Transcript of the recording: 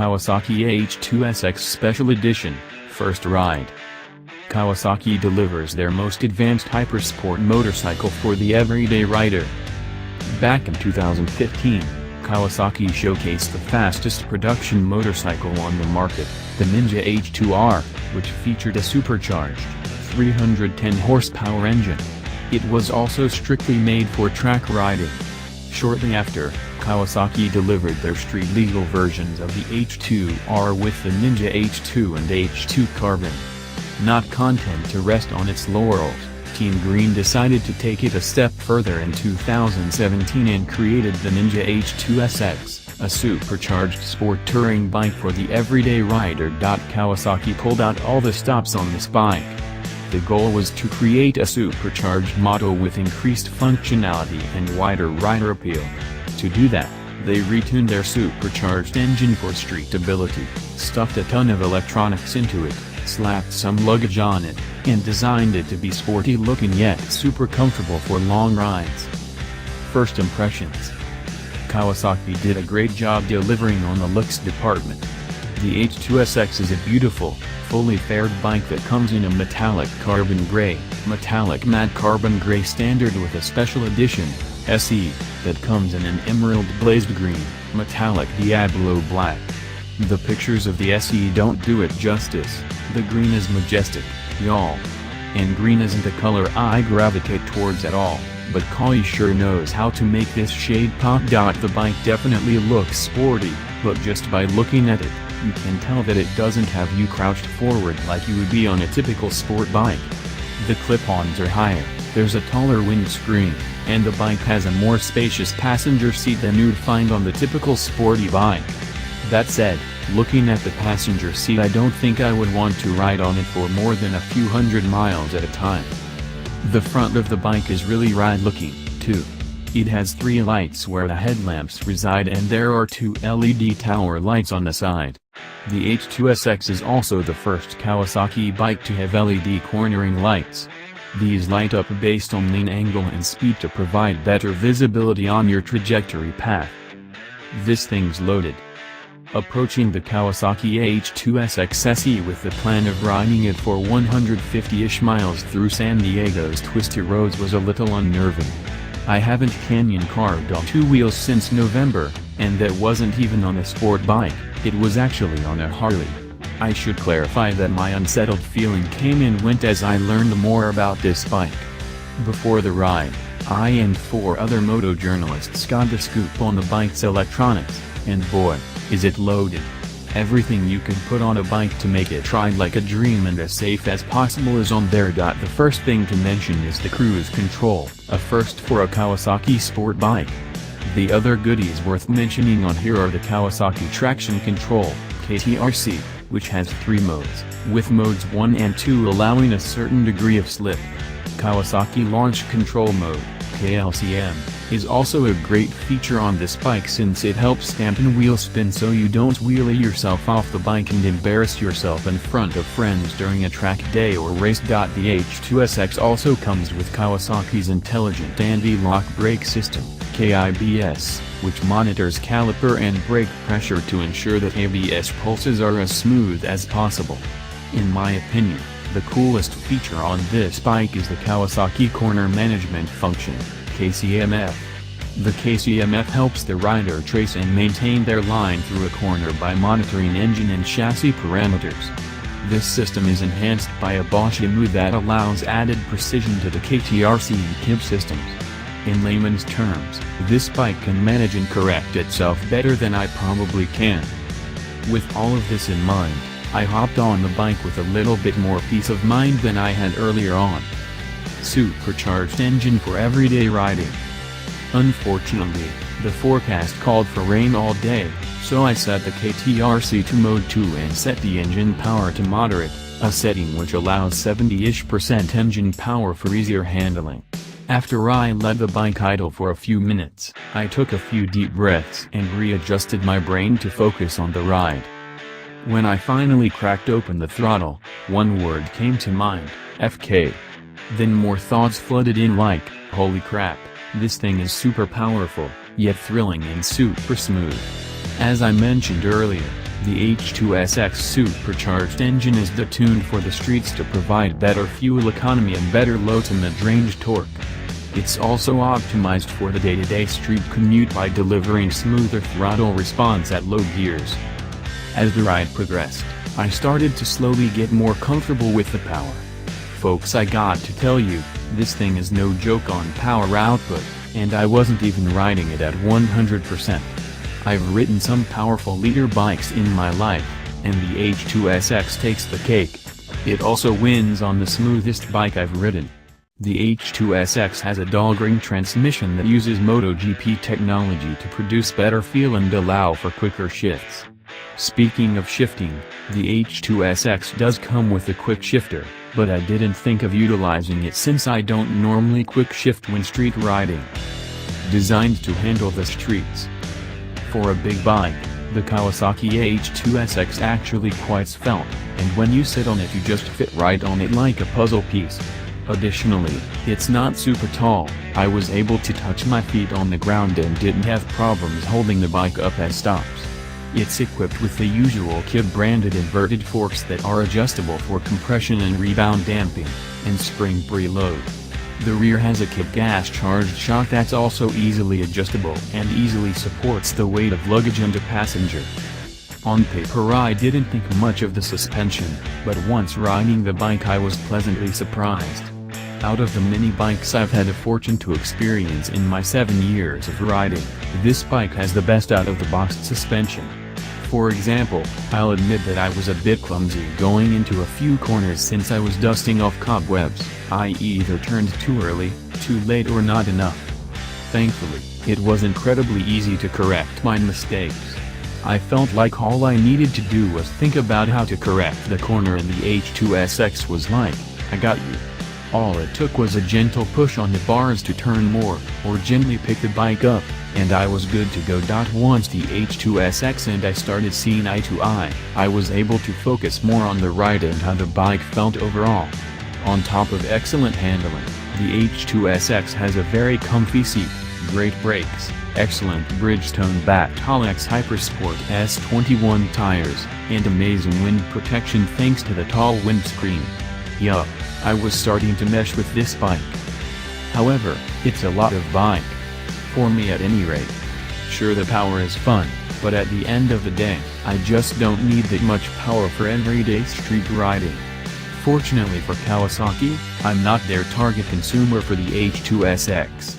Kawasaki H2SX Special Edition, First Ride. Kawasaki delivers their most advanced hypersport motorcycle for the everyday rider. Back in 2015, Kawasaki showcased the fastest production motorcycle on the market, the Ninja H2R, which featured a supercharged, 310 horsepower engine. It was also strictly made for track riding. Shortly after, Kawasaki delivered their street-legal versions of the H2R with the Ninja H2 and H2 Carbon. Not content to rest on its laurels, Team Green decided to take it a step further in 2017 and created the Ninja H2SX, a supercharged sport touring bike for the everyday rider. Kawasaki pulled out all the stops on this bike. The goal was to create a supercharged model with increased functionality and wider rider appeal. To do that, they retuned their supercharged engine for streetability, stuffed a ton of electronics into it, slapped some luggage on it, and designed it to be sporty looking yet super comfortable for long rides. First impressions. Kawasaki did a great job delivering on the looks department. The H2SX is a beautiful, fully faired bike that comes in a metallic carbon gray, metallic matte carbon gray standard with a special edition, SE, that comes in an emerald glazed green, metallic Diablo black. The pictures of the SE don't do it justice. The green is majestic, y'all. And green isn't a color I gravitate towards at all, but Kawai sure knows how to make this shade pop. The bike definitely looks sporty, but just by looking at it, you can tell that it doesn't have you crouched forward like you would be on a typical sport bike. The clip-ons are higher, there's a taller windscreen, and the bike has a more spacious passenger seat than you'd find on the typical sporty bike. That said, looking at the passenger seat, I don't think I would want to ride on it for more than a few hundred miles at a time. The front of the bike is really ride-looking, too. It has 3 lights where the headlamps reside and there are 2 LED tower lights on the side. The H2SX is also the first Kawasaki bike to have LED cornering lights. These light up based on lean angle and speed to provide better visibility on your trajectory path. This thing's loaded. Approaching the Kawasaki H2SX SE with the plan of riding it for 150-ish miles through San Diego's twisty roads was a little unnerving. I haven't canyon carved on 2 wheels since November, and that wasn't even on a sport bike, it was actually on a Harley. I should clarify that my unsettled feeling came and went as I learned more about this bike. Before the ride, I and 4 other moto journalists got the scoop on the bike's electronics, and boy, is it loaded. Everything you can put on a bike to make it ride like a dream and as safe as possible is on there. The first thing to mention is the cruise control, a first for a Kawasaki sport bike. The other goodies worth mentioning on here are the Kawasaki Traction Control, KTRC, which has 3 modes, with modes 1 and 2 allowing a certain degree of slip. Kawasaki Launch Control Mode, KLCM, is also a great feature on this bike since it helps dampen wheel spin so you don't wheelie yourself off the bike and embarrass yourself in front of friends during a track day or race. The H2SX also comes with Kawasaki's Intelligent Anti-Lock Brake System, KIBS, which monitors caliper and brake pressure to ensure that ABS pulses are as smooth as possible. In my opinion, the coolest feature on this bike is the Kawasaki Corner Management Function, KCMF. The KCMF helps the rider trace and maintain their line through a corner by monitoring engine and chassis parameters. This system is enhanced by a Bosch EMU that allows added precision to the KTRC and KIB systems. In layman's terms, this bike can manage and correct itself better than I probably can. With all of this in mind, I hopped on the bike with a little bit more peace of mind than I had earlier on. Supercharged engine for everyday riding. Unfortunately, the forecast called for rain all day, so I set the KTRC to mode 2 and set the engine power to moderate, a setting which allows 70-ish% engine power for easier handling. After I let the bike idle for a few minutes, I took a few deep breaths and readjusted my brain to focus on the ride. When I finally cracked open the throttle, one word came to mind, FK. Then more thoughts flooded in like, holy crap, this thing is super powerful, yet thrilling and super smooth. As I mentioned earlier, The H2SX supercharged engine is tuned for the streets to provide better fuel economy and better low-to-mid-range torque. It's also optimized for the day-to-day street commute by delivering smoother throttle response at low gears. As the ride progressed, I started to slowly get more comfortable with the power. Folks, I got to tell you, this thing is no joke on power output, and I wasn't even riding it at 100%. I've ridden some powerful leader bikes in my life, and the H2SX takes the cake. It also wins on the smoothest bike I've ridden. The H2SX has a dog-ring transmission that uses MotoGP technology to produce better feel and allow for quicker shifts. Speaking of shifting, the H2SX does come with a quick shifter, but I didn't think of utilizing it since I don't normally quick shift when street riding. Designed to handle the streets. For a big bike, the Kawasaki H2SX actually quite svelte, and when you sit on it you just fit right on it like a puzzle piece. Additionally, it's not super tall. I was able to touch my feet on the ground and didn't have problems holding the bike up at stops. It's equipped with the usual KIB-branded inverted forks that are adjustable for compression and rebound damping, and spring preload. The rear has a KIB gas-charged shock that's also easily adjustable and easily supports the weight of luggage and a passenger. On paper I didn't think much of the suspension, but once riding the bike I was pleasantly surprised. Out of the many bikes I've had the fortune to experience in my 7 years of riding, this bike has the best out-of-the-box suspension. For example, I'll admit that I was a bit clumsy going into a few corners since I was dusting off cobwebs. I either turned too early, too late or not enough. Thankfully, it was incredibly easy to correct my mistakes. I felt like all I needed to do was think about how to correct the corner and the H2SX was like, I got you. All it took was a gentle push on the bars to turn more, or gently pick the bike up, and I was good to go. Once the H2SX and I started seeing eye to eye, I was able to focus more on the ride and how the bike felt overall. On top of excellent handling, the H2SX has a very comfy seat, great brakes, excellent Bridgestone-backed Hollex Hypersport S21 tires, and amazing wind protection thanks to the tall windscreen. Yup, I was starting to mesh with this bike. However, it's a lot of bike. For me at any rate. Sure, the power is fun, but at the end of the day, I just don't need that much power for everyday street riding. Fortunately for Kawasaki, I'm not their target consumer for the H2SX.